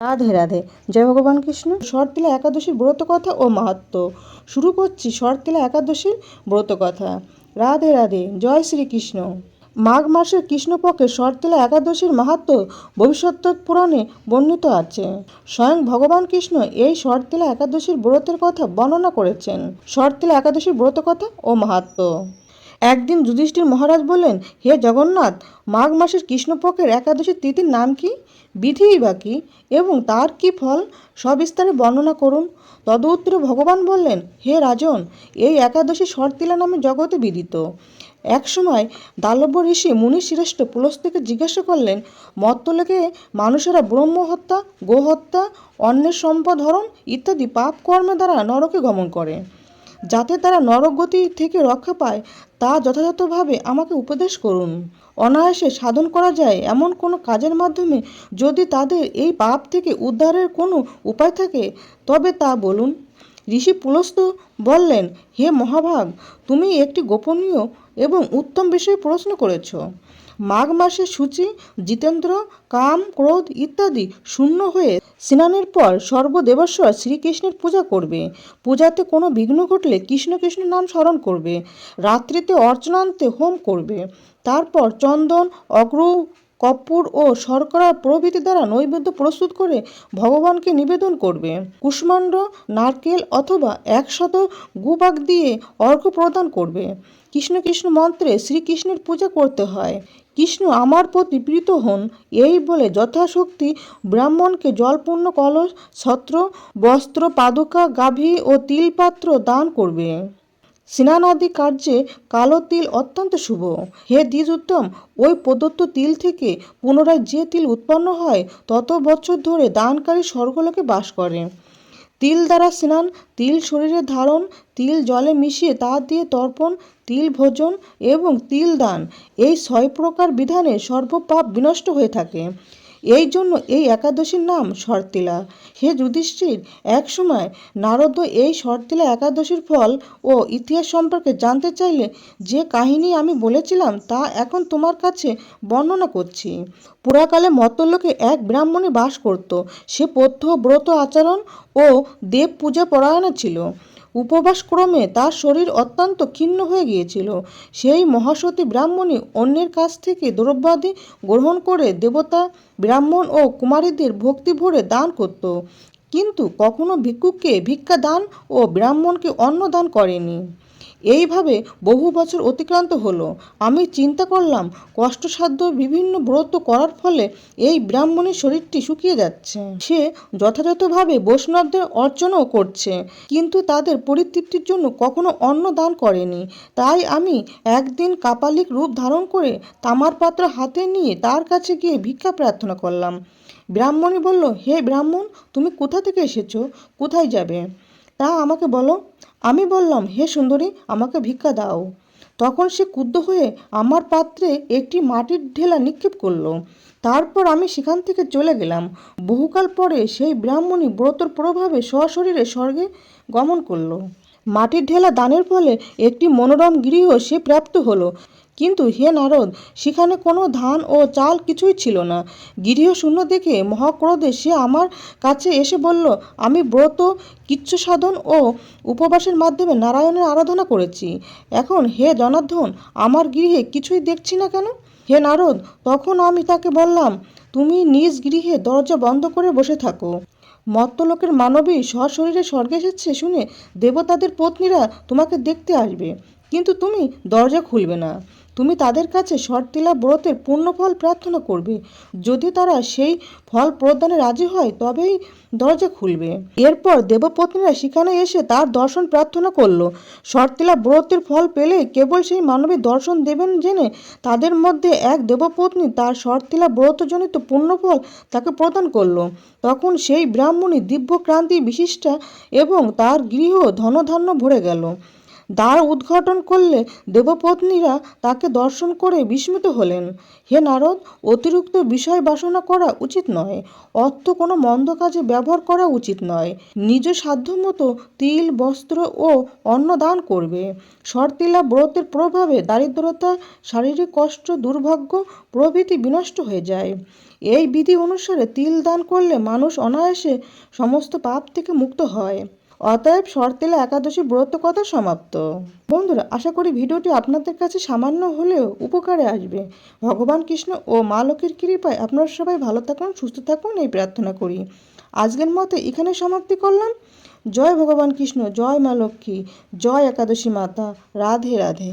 রাধে রাধে। জয় ভগবান কৃষ্ণ। শরৎতলা একাদশীর ব্রত কথা ও মাহাত্ম্য। শুরু করছি শরৎতলা একাদশীর ব্রত কথা। রাধে রাধে। জয় শ্রীকৃষ্ণ। মাঘ মাসের কৃষ্ণপক্ষের শরৎতলা একাদশীর মাহাত্ম্য ভবিষ্যৎ পুরাণে বর্ণিত আছে। স্বয়ং ভগবান কৃষ্ণ এই শরৎতলা একাদশীর ব্রতের কথা বর্ণনা করেছেন। শরৎতলা একাদশীর ব্রত কথা ও মাহাত্ম্য। একদিন যুধিষ্ঠির মহারাজ বললেন, হে জগন্নাথ, মাঘ মাসের কৃষ্ণপক্ষের একাদশীর তিথির নাম কি, বিধিই বা কি, এবং তার কি ফল, সবিস্তারে বর্ণনা করুন। তদুত্তরে ভগবান বললেন, হে রাজন, এই একাদশী শরৎতলা নামে জগতে বিদিত। একসময় দালব্য ঋষি মুনিশ্রেষ্ঠ পুলস্ত্যকে জিজ্ঞাসা করলেন, মর্ত্যলোকে মানুষেরা ব্রহ্ম হত্যা, গোহত্যা, অন্যের সম্পদ হরণ ইত্যাদি পাপ কর্মের দ্বারা নরকে গমন করে। যাতে তারা নরক গতি থেকে রক্ষা পায় তা যথাযথভাবে আমাকে উপদেশ করুন। অনায়াসে সাধন করা যায় এমন কোনো কাজের মাধ্যমে যদি তাদের এই পাপ থেকে উদ্ধারের কোনো উপায় থাকে তবে তা বলুন। ঋষি পুলস্ত্য বললেন, হে মহাভাগ, তুমি একটি গোপনীয় এবং উত্তম বিষয়ে প্রশ্ন করেছ। মাঘ মাসে সূচি, জিতেন্দ্র, কাম, ক্রোধ ইত্যাদি শূন্য হয়ে স্নানের পর সর্বদেবস্বর শ্রীকৃষ্ণের পূজা করবে। পূজাতে কোনো বিঘ্ন ঘটলে কৃষ্ণ কৃষ্ণ নাম স্মরণ করবে। রাত্রিতে অর্চনান্তে হোম করবে। তারপর চন্দন, অগ্রু, কর্পূর ও শর্করা প্রভৃতি দ্বারা নৈবেদ্য প্রস্তুত করে ভগবানকে নিবেদন করবে। কুষ্মাণ্ড, নারকেল অথবা 100 গুবাক দিয়ে অর্ঘ্য প্রদান করবে। কৃষ্ণ কৃষ্ণ মন্ত্রে শ্রীকৃষ্ণের পূজা করতে হয়। কৃষ্ণ আমার প্রতি প্রীত হন, এই বলে যথাশক্তি ব্রাহ্মণকে জলপূর্ণ কলস, ছত্র, বস্ত্র, পাদুকা, গাভী ও তিলপাত্র দান করবে। স্নানাদি কার্যে কালো তিল অত্যন্ত শুভ। হে দ্বিজোত্তম, ওই প্রদত্ত তিল থেকে পুনরায় যে তিল উৎপন্ন হয় তত বছর ধরে দানকারী স্বর্গলোকে বাস করে। তিল দ্বারা স্নান, তিল শরীরে ধারণ, তিল জলে মিশিয়ে তা দিয়ে তর্পণ, তিল ভোজন এবং তিল দান, এই 6 প্রকার বিধানে সর্বপাপ বিনষ্ট হয়ে থাকে। এই জন্য এই একাদশীর নাম শরৎতলা। হে যুধিষ্ঠির, এক সময় নারদ এই শরৎতলা একাদশীর ফল ও ইতিহাস সম্পর্কে জানতে চাইলে যে কাহিনী আমি বলেছিলাম তা এখন তোমার কাছে বর্ণনা করছি। পুরাকালে মর্ত্যলোকে এক ব্রাহ্মণী বাস করত। সে প্রত্যহ ব্রত আচরণ ও দেব পূজা পরায়ণা ছিল। উপবাসক্রমে তার শরীর অত্যন্ত ক্ষীণ হয়ে গিয়েছিল। সেই মহাসতী ব্রাহ্মণী অন্যের কাছ থেকে দ্রব্যাদি গ্রহণ করে দেবতা, ব্রাহ্মণ ও কুমারীদের ভক্তি ভরে দান করত, কিন্তু কখনো ভিক্ষুককে ভিক্ষা দান ও ব্রাহ্মণকে অন্ন দান করেনি। এইভাবে বহু বছর অতিক্রান্ত হলো। আমি চিন্তা করলাম, কষ্টসাধ্য বিভিন্ন ব্রত করার ফলে এই ব্রাহ্মণের শরীরটি শুকিয়ে যাচ্ছে। সে যথাযথভাবে বৈষ্ণবদের অর্চনাও করছে, কিন্তু তাদের পরিতৃপ্তির জন্য কখনো অন্ন দান করেনি। তাই আমি একদিন কাপালিক রূপ ধারণ করে তামার পাত্র হাতে নিয়ে তার কাছে গিয়ে ভিক্ষা প্রার্থনা করলাম। ব্রাহ্মণী বলল, হে ব্রাহ্মণ, তুমি কোথা থেকে এসেছো, কোথায় যাবে, তা আমাকে বলো। আমি বললাম, হে সুন্দরী, আমাকে ভিক্ষা দাও। তখন সে ক্রুদ্ধ হয়ে আমার পাত্রে একটি মাটির ঢেলা নিক্ষেপ করলো। তারপর আমি সেখান থেকে চলে গেলাম। বহুকাল পরে সেই ব্রাহ্মণী ব্রতর প্রভাবে সশরীরে স্বর্গে গমন করলো। মাটির ঢেলা দানের ফলে একটি মনোরম গৃহ সে প্রাপ্ত হলো। কিন্তু হে নারদ, সেখানে কোনো ধান ও চাল কিছুই ছিল না। গৃহ শূন্য দেখে মহাক্রোধে সে আমার কাছে এসে বলল, আমি ব্রত, কৃচ্ছ সাধন ও উপবাসের মাধ্যমে নারায়ণের আরাধনা করেছি। এখন হে জনার্দন, আমার গৃহে কিছুই দেখছি না কেন? হে নারদ, তখন আমি তাকে বললাম, তুমি নিজ গৃহে দরজা বন্ধ করে বসে থাকো। মর্ত্যলোকের মানবী সশরীরে স্বর্গে এসেছে শুনে দেবতাদের পত্নীরা তোমাকে দেখতে আসবে, কিন্তু তুমি দরজা খুলবে না। তুমি তাদের কাছে শরৎতলা ব্রতের পূর্ণফল প্রার্থনা করবে। যদি তারা সেই ফল প্রদানে রাজি হয় তবেই দরজা খুলবে। এরপর দেবপত্নীরা সেখানে এসে তার দর্শন প্রার্থনা করল। শরৎতলা ব্রতের ফল পেলে কেবল সেই মানবী দর্শন দেবেন জেনে তাদের মধ্যে এক দেবপত্নী তার শরৎতলা ব্রতজনিত পুণ্যফল তাকে প্রদান করল। তখন সেই ব্রাহ্মণী দিব্য ক্রান্তি বিশিষ্টা এবং তার গৃহ ধনধান্য ভরে গেল। দ্বার উদ্ঘাটন করলে দেবপত্নীরা তাকে দর্শন করে বিস্মিত হলেন। হে নারদ, অতিরিক্ত বিষয় বাসনা করা উচিত নয়। অর্থ কোনো মন্দ কাজে ব্যবহার করা উচিত নয়। নিজ সাধ্যমতো তিল, বস্ত্র ও অন্ন দান করবে। শরৎতলা ব্রতের প্রভাবে দারিদ্রতা, শারীরিক কষ্ট, দুর্ভাগ্য প্রভৃতি বিনষ্ট হয়ে যায়। এই বিধি অনুসারে তিল দান করলে মানুষ অনায়াসে সমস্ত পাপ থেকে মুক্ত হয়। অতএব শর্তিলা একাদশী ব্রত কথা সমাপ্ত। বন্ধুরা, আশা করি ভিডিওটি আপনাদের কাছে সামান্য হলেও উপকারে আসবে। ভগবান কৃষ্ণ ও মা লক্ষ্মীর কৃপায় আপনারা সবাই ভালো থাকুন, সুস্থ থাকুন, এই প্রার্থনা করি। আজকের মতো এখানে সমাপ্তি করলাম। জয় ভগবান কৃষ্ণ, জয় মা লক্ষ্মী, জয় একাদশী মাতা। রাধে রাধে।